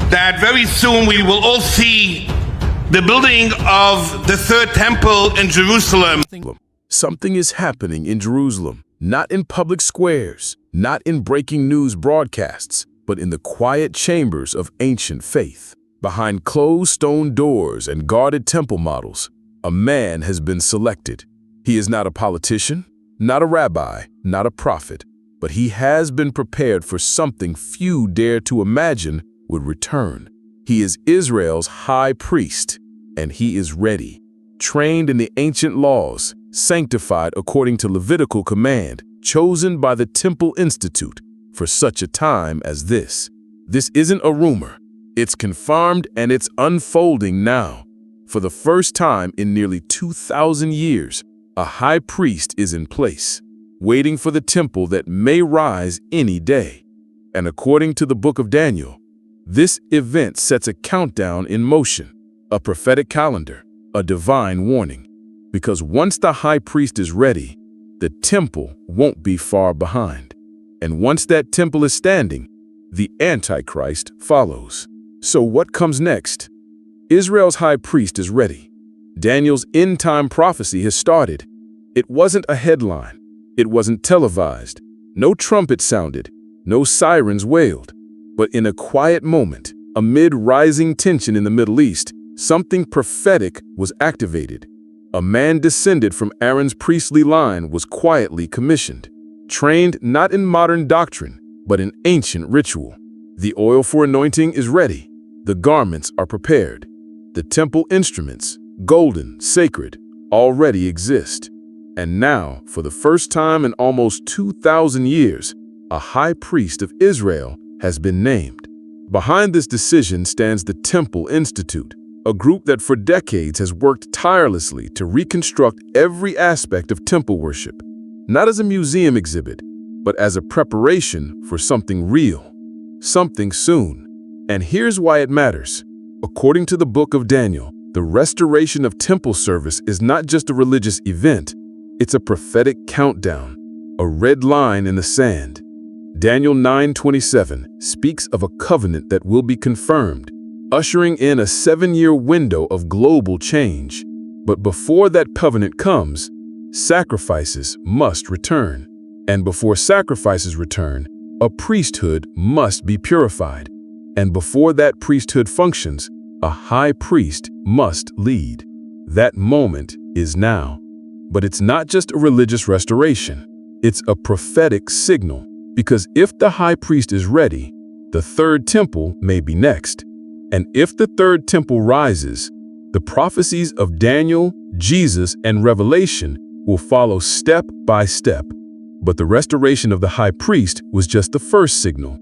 that very soon we will all see the building of the third temple in Jerusalem. Something is happening in Jerusalem, not in public squares, not in breaking news broadcasts, but in the quiet chambers of ancient faith. Behind closed stone doors and guarded temple models, a man has been selected. He is not a politician, not a rabbi, not a prophet, but he has been prepared for something few dare to imagine would return. He is Israel's high priest, and he is ready, trained in the ancient laws, sanctified according to Levitical command, chosen by the Temple Institute for such a time as this. This isn't a rumor. It's confirmed and it's unfolding now. For the first time in nearly 2,000 years, a high priest is in place, waiting for the temple that may rise any day. And according to the book of Daniel, this event sets a countdown in motion, a prophetic calendar, a divine warning. Because once the high priest is ready, the temple won't be far behind. And once that temple is standing, the Antichrist follows. So what comes next? Israel's high priest is ready. Daniel's end-time prophecy has started. It wasn't a headline. It wasn't televised. No trumpet sounded. No sirens wailed. But in a quiet moment, amid rising tension in the Middle East, something prophetic was activated. A man descended from Aaron's priestly line was quietly commissioned, trained not in modern doctrine, but in ancient ritual. The oil for anointing is ready. The garments are prepared. The temple instruments, golden, sacred, already exist. And now, for the first time in almost 2,000 years, a high priest of Israel has been named. Behind this decision stands the Temple Institute, a group that for decades has worked tirelessly to reconstruct every aspect of temple worship, not as a museum exhibit, but as a preparation for something real, something soon. And here's why it matters. According to the book of Daniel, the restoration of temple service is not just a religious event, it's a prophetic countdown, a red line in the sand. Daniel 9:27 speaks of a covenant that will be confirmed, ushering in a 7-year window of global change. But before that covenant comes, sacrifices must return. And before sacrifices return, a priesthood must be purified. And before that priesthood functions, a high priest must lead. That moment is now. But it's not just a religious restoration. It's a prophetic signal. Because if the high priest is ready, the third temple may be next. And if the third temple rises, the prophecies of Daniel, Jesus, and Revelation will follow step by step. But the restoration of the high priest was just the first signal.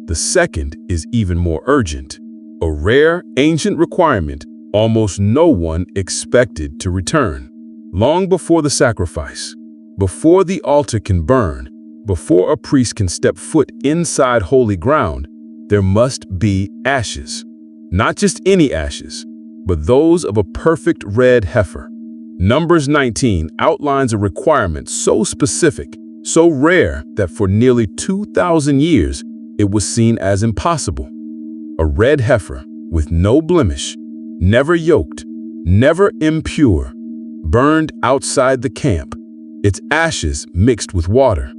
The second is even more urgent. A rare, ancient requirement almost no one expected to return. Long before the sacrifice, before the altar can burn, before a priest can step foot inside holy ground, there must be ashes. Not just any ashes, but those of a perfect red heifer. Numbers 19 outlines a requirement so specific, so rare that for nearly 2,000 years, it was seen as impossible. A red heifer with no blemish, never yoked, never impure, burned outside the camp, its ashes mixed with water.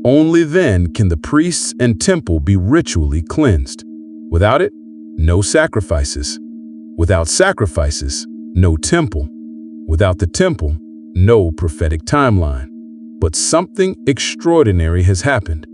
Only then can the priests and temple be ritually cleansed. Without it, no sacrifices. Without sacrifices, no temple. Without the temple, no prophetic timeline. But something extraordinary has happened.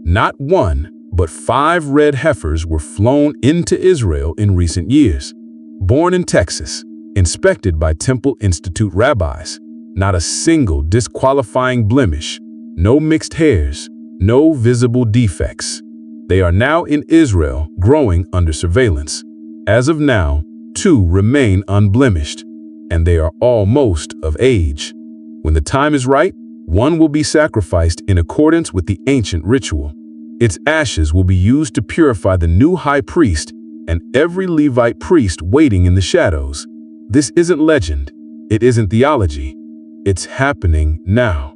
Not one, but 5 red heifers were flown into Israel in recent years. Born in Texas, inspected by Temple Institute rabbis, not a single disqualifying blemish, no mixed hairs, no visible defects. They are now in Israel, growing under surveillance. As of now, 2 remain unblemished, and they are almost of age. When the time is right, one will be sacrificed in accordance with the ancient ritual. Its ashes will be used to purify the new high priest and every Levite priest waiting in the shadows. This isn't legend. It isn't theology. It's happening now.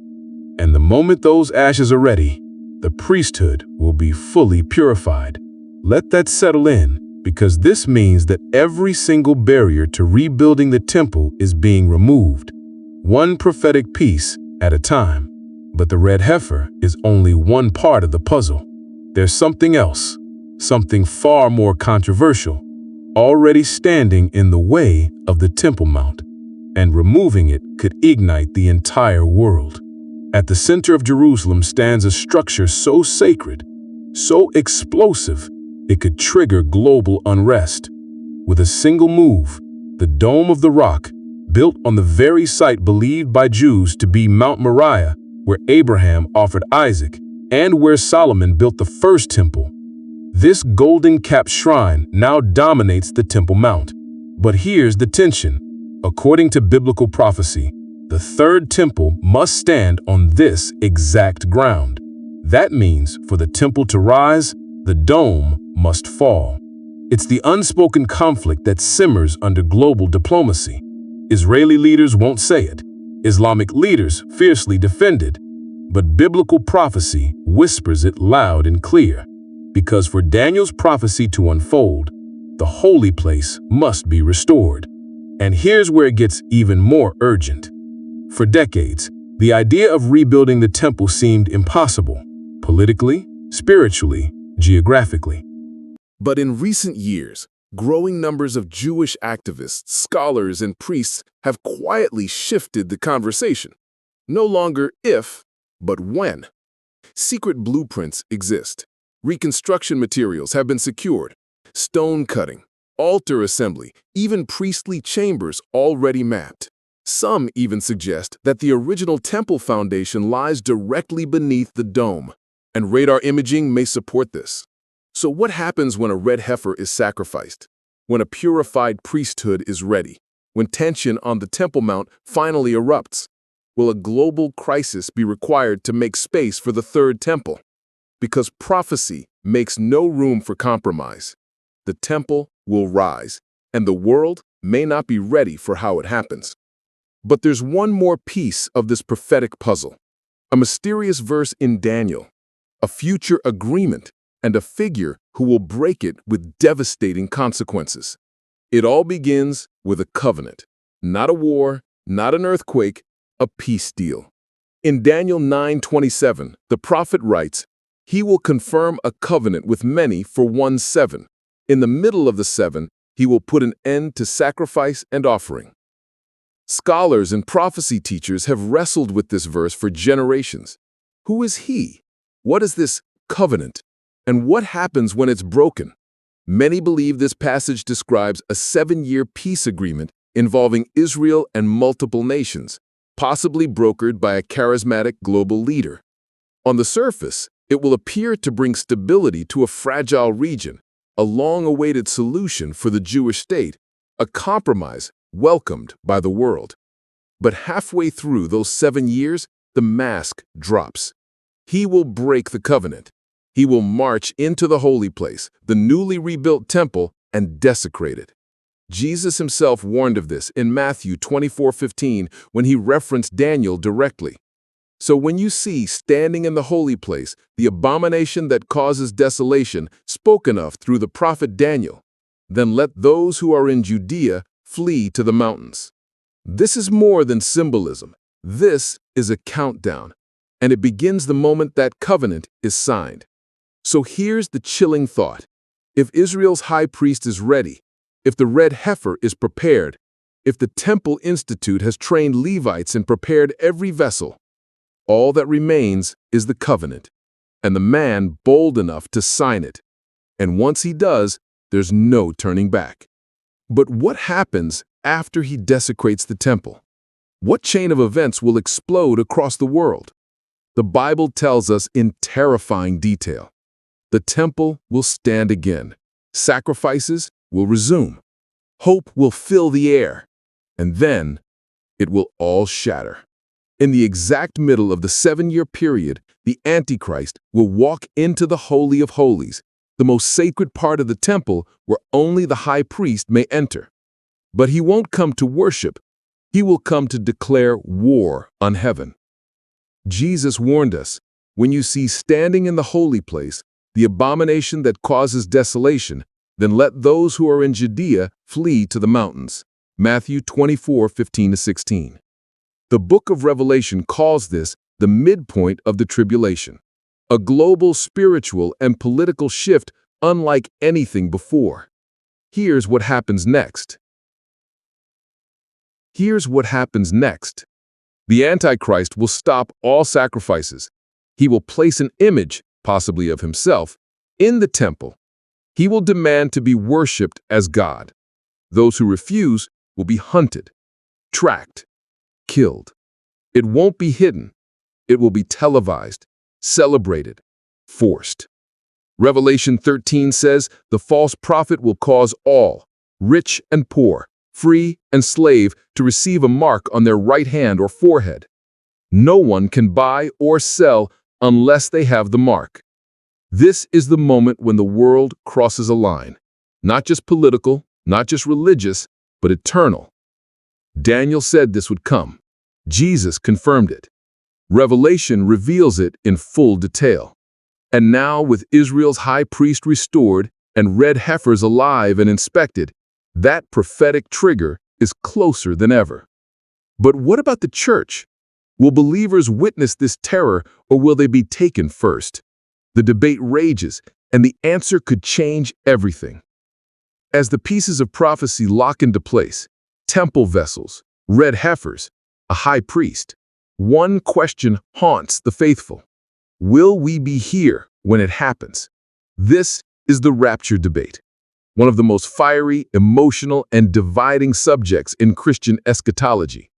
And the moment those ashes are ready, the priesthood will be fully purified. Let that settle in. because this means that every single barrier to rebuilding the temple is being removed, one prophetic piece at a time. But the red heifer is only one part of the puzzle. There's something else, something far more controversial, already standing in the way of the Temple Mount, and removing it could ignite the entire world. At the center of Jerusalem stands a structure so sacred, so explosive, it could trigger global unrest. With a single move, the Dome of the Rock, built on the very site believed by Jews to be Mount Moriah, where Abraham offered Isaac, and where Solomon built the first temple. This golden-capped shrine now dominates the Temple Mount. But here's the tension. According to biblical prophecy, the third temple must stand on this exact ground. That means for the temple to rise, the dome must fall. It's the unspoken conflict that simmers under global diplomacy. Israeli leaders won't say it. Islamic leaders fiercely defend it. But biblical prophecy whispers it loud and clear. Because for Daniel's prophecy to unfold, the holy place must be restored. And here's where it gets even more urgent. For decades, the idea of rebuilding the temple seemed impossible, politically, spiritually, geographically. But in recent years, growing numbers of Jewish activists, scholars, and priests have quietly shifted the conversation. No longer if, but when. Secret blueprints exist. Reconstruction materials have been secured. Stone cutting, altar assembly, even priestly chambers already mapped. Some even suggest that the original temple foundation lies directly beneath the dome, and radar imaging may support this. So what happens when a red heifer is sacrificed? When a purified priesthood is ready? When tension on the Temple Mount finally erupts? Will a global crisis be required to make space for the third temple? Because prophecy makes no room for compromise. The temple will rise, and the world may not be ready for how it happens. But there's one more piece of this prophetic puzzle. A mysterious verse in Daniel, a future agreement, and a figure who will break it with devastating consequences. It all begins with a covenant. Not a war, not an earthquake, a peace deal. In Daniel 9:27, the prophet writes, "He will confirm a covenant with many for 1/7. In the middle of the 7, he will put an end to sacrifice and offering." Scholars and prophecy teachers have wrestled with this verse for generations. Who is he? What is this covenant? And what happens when it's broken? Many believe this passage describes a 7-year peace agreement involving Israel and multiple nations, possibly brokered by a charismatic global leader. On the surface, it will appear to bring stability to a fragile region, a long-awaited solution for the Jewish state, a compromise welcomed by the world. But halfway through those 7 years, the mask drops. He will break the covenant. He will march into the holy place, the newly rebuilt temple, and desecrate it. Jesus himself warned of this in Matthew 24:15 when he referenced Daniel directly. So when you see standing in the holy place the abomination that causes desolation spoken of through the prophet Daniel, then let those who are in Judea flee to the mountains. This is more than symbolism. This is a countdown, and it begins the moment that covenant is signed. So here's the chilling thought. If Israel's high priest is ready, if the red heifer is prepared, if the Temple Institute has trained Levites and prepared every vessel, all that remains is the covenant, and the man bold enough to sign it. And once he does, there's no turning back. But what happens after he desecrates the temple? What chain of events will explode across the world? The Bible tells us in terrifying detail. The temple will stand again. Sacrifices will resume. Hope will fill the air. And then it will all shatter. In the exact middle of the 7-year period, the Antichrist will walk into the Holy of Holies, the most sacred part of the temple where only the high priest may enter. But he won't come to worship. He will come to declare war on heaven. Jesus warned us, when you see standing in the holy place the abomination that causes desolation, Then let those who are in Judea flee to the mountains. Matthew 24:15-16. The book of Revelation calls this the midpoint of the tribulation, a global spiritual and political shift unlike anything before. Here's what happens next. The Antichrist will stop all sacrifices. He will place an image, possibly of himself, in the temple. He will demand to be worshipped as God. Those who refuse will be hunted, tracked, killed. It won't be hidden. It will be televised, celebrated, forced. Revelation 13 says the false prophet will cause all, rich and poor, free and slave, to receive a mark on their right hand or forehead. No one can buy or sell unless they have the mark. This is the moment when the world crosses a line, not just political, not just religious, but eternal. Daniel said this would come. Jesus confirmed it. Revelation reveals it in full detail. And now, with Israel's high priest restored and red heifers alive and inspected, that prophetic trigger is closer than ever. But what about the church? Will believers witness this terror, or will they be taken first? The debate rages, and the answer could change everything. As the pieces of prophecy lock into place, temple vessels, red heifers, a high priest, one question haunts the faithful. Will we be here when it happens? This is the rapture debate, one of the most fiery, emotional, and dividing subjects in Christian eschatology.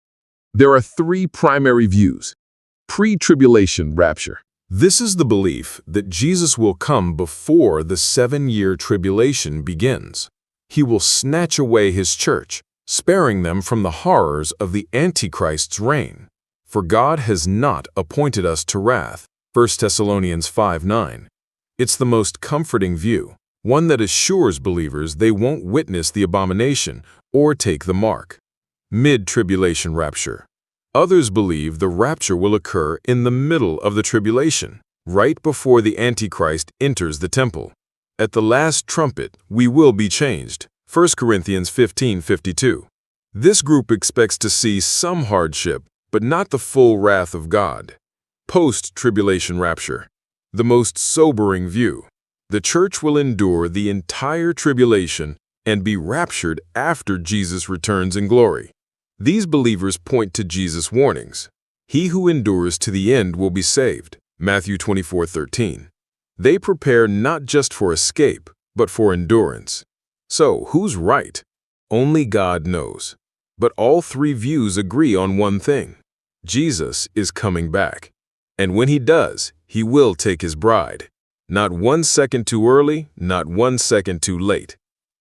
There are three primary views. Pre-tribulation rapture. This is the belief that Jesus will come before the 7-year tribulation begins. He will snatch away his church, sparing them from the horrors of the Antichrist's reign. For God has not appointed us to wrath. 1 Thessalonians 5:9. It's the most comforting view, one that assures believers they won't witness the abomination or take the mark. Mid-tribulation rapture. Others believe the rapture will occur in the middle of the tribulation, right before the Antichrist enters the temple. At the last trumpet, we will be changed. 1 Corinthians 15:52. This group expects to see some hardship, but not the full wrath of God. Post-tribulation rapture. The most sobering view. The church will endure the entire tribulation and be raptured after Jesus returns in glory. These believers point to Jesus' warnings. He who endures to the end will be saved. Matthew 24:13. They prepare not just for escape, but for endurance. So, who's right? Only God knows. But all three views agree on one thing. Jesus is coming back. And when he does, he will take his bride. Not 1 second too early, not 1 second too late.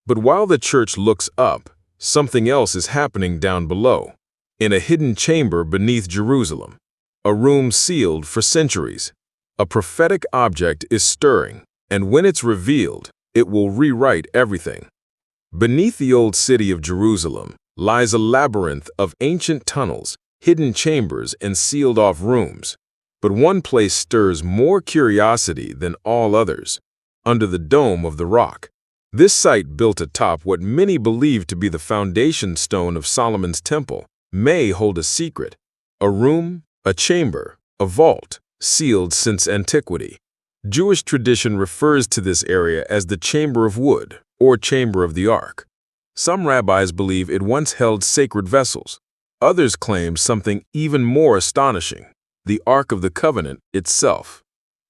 But while the church looks up, something else is happening down below, in a hidden chamber beneath Jerusalem, a room sealed for centuries. A prophetic object is stirring, and when it's revealed, it will rewrite everything. Beneath the old city of Jerusalem lies a labyrinth of ancient tunnels, hidden chambers, and sealed-off rooms. But one place stirs more curiosity than all others, under the dome of the rock. This site, built atop what many believe to be the foundation stone of Solomon's temple, may hold a secret. A room, a chamber, a vault, sealed since antiquity. Jewish tradition refers to this area as the Chamber of Wood, or Chamber of the Ark. Some rabbis believe it once held sacred vessels. Others claim something even more astonishing, the Ark of the Covenant itself.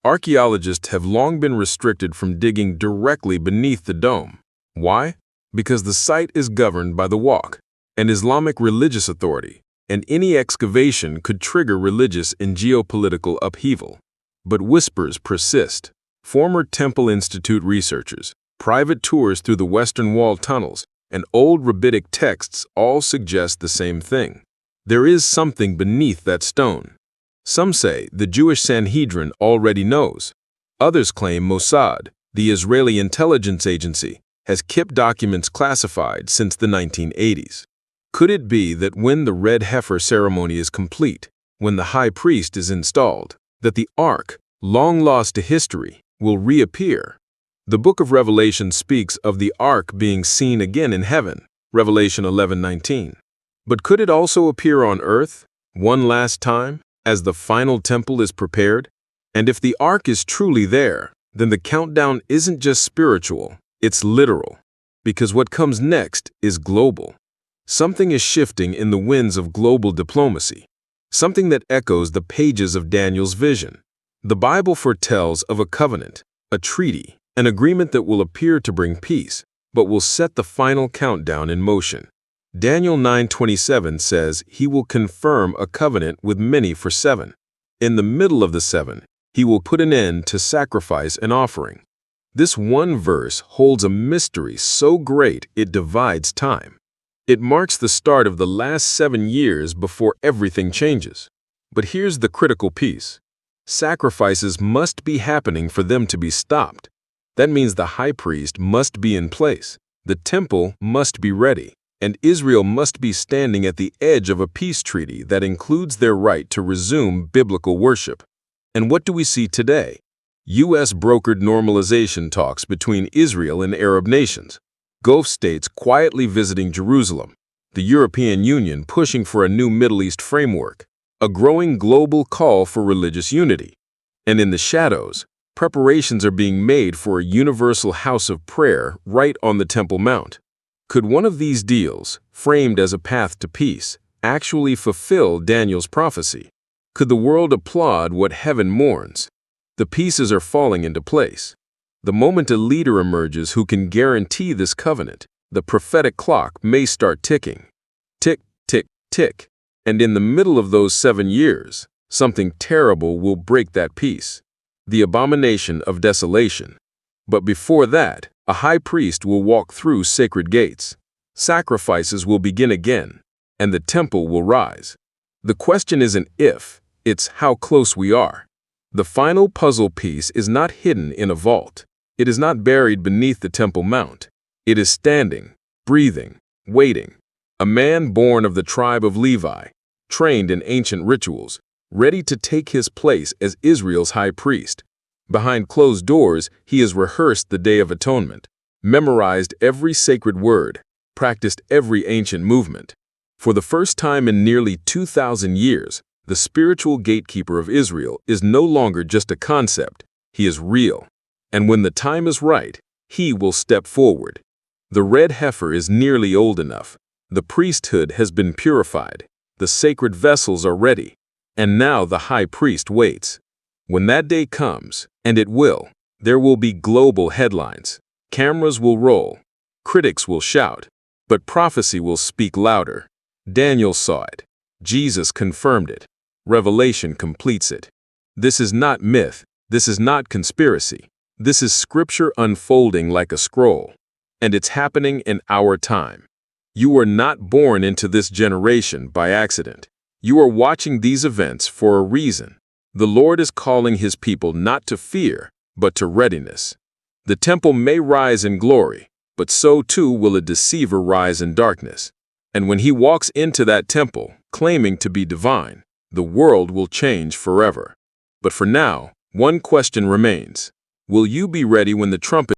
Archaeologists have long been restricted from digging directly beneath the dome. Why? Because the site is governed by the Waqf, an Islamic religious authority, and any excavation could trigger religious and geopolitical upheaval. But whispers persist. Former Temple Institute researchers, private tours through the Western Wall tunnels, and old rabbinic texts all suggest the same thing. There is something beneath that stone. Some say the Jewish Sanhedrin already knows. Others claim Mossad, the Israeli intelligence agency, has kept documents classified since the 1980s. Could it be that when the red heifer ceremony is complete, when the high priest is installed, that the Ark, long lost to history, will reappear? The book of Revelation speaks of the ark being seen again in heaven, Revelation 11:19. But could it also appear on earth, one last time, as the final temple is prepared? And if the ark is truly there, then the countdown isn't just spiritual, it's literal. Because what comes next is global. Something is shifting in the winds of global diplomacy, something that echoes the pages of Daniel's vision. The Bible foretells of a covenant, a treaty, an agreement that will appear to bring peace, but will set the final countdown in motion. Daniel 9:27 says he will confirm a covenant with many for 7. In the middle of the 7, he will put an end to sacrifice and offering. This one verse holds a mystery so great it divides time. It marks the start of the last 7 years before everything changes. But here's the critical piece. Sacrifices must be happening for them to be stopped. That means the high priest must be in place, the temple must be ready, and Israel must be standing at the edge of a peace treaty that includes their right to resume biblical worship. And what do we see today? U.S. brokered normalization talks between Israel and Arab nations, Gulf states quietly visiting Jerusalem, the European Union pushing for a new Middle East framework, a growing global call for religious unity. And in the shadows, preparations are being made for a universal house of prayer right on the Temple Mount. Could one of these deals, framed as a path to peace, actually fulfill Daniel's prophecy? Could the world applaud what heaven mourns? The pieces are falling into place. The moment a leader emerges who can guarantee this covenant, the prophetic clock may start ticking. Tick, tick, tick. And in the middle of those 7 years, something terrible will break that peace. The Abomination of Desolation. But before that, a high priest will walk through sacred gates. Sacrifices will begin again, and the temple will rise. The question isn't if, it's how close we are. The final puzzle piece is not hidden in a vault. It is not buried beneath the Temple Mount. It is standing, breathing, waiting. A man born of the tribe of Levi, trained in ancient rituals, ready to take his place as Israel's high priest. Behind closed doors, he has rehearsed the Day of Atonement, memorized every sacred word, practiced every ancient movement. For the first time in nearly 2,000 years, the spiritual gatekeeper of Israel is no longer just a concept, he is real. And when the time is right, he will step forward. The red heifer is nearly old enough. The priesthood has been purified. The sacred vessels are ready. And now the high priest waits. When that day comes, and it will, there will be global headlines. Cameras will roll. Critics will shout. But prophecy will speak louder. Daniel saw it. Jesus confirmed it. Revelation completes it. This is not myth. This is not conspiracy. This is scripture unfolding like a scroll. And it's happening in our time. You are not born into this generation by accident. You are watching these events for a reason. The Lord is calling his people not to fear, but to readiness. The temple may rise in glory, but so too will a deceiver rise in darkness. And when he walks into that temple, claiming to be divine, the world will change forever. But for now, one question remains. Will you be ready when the trumpet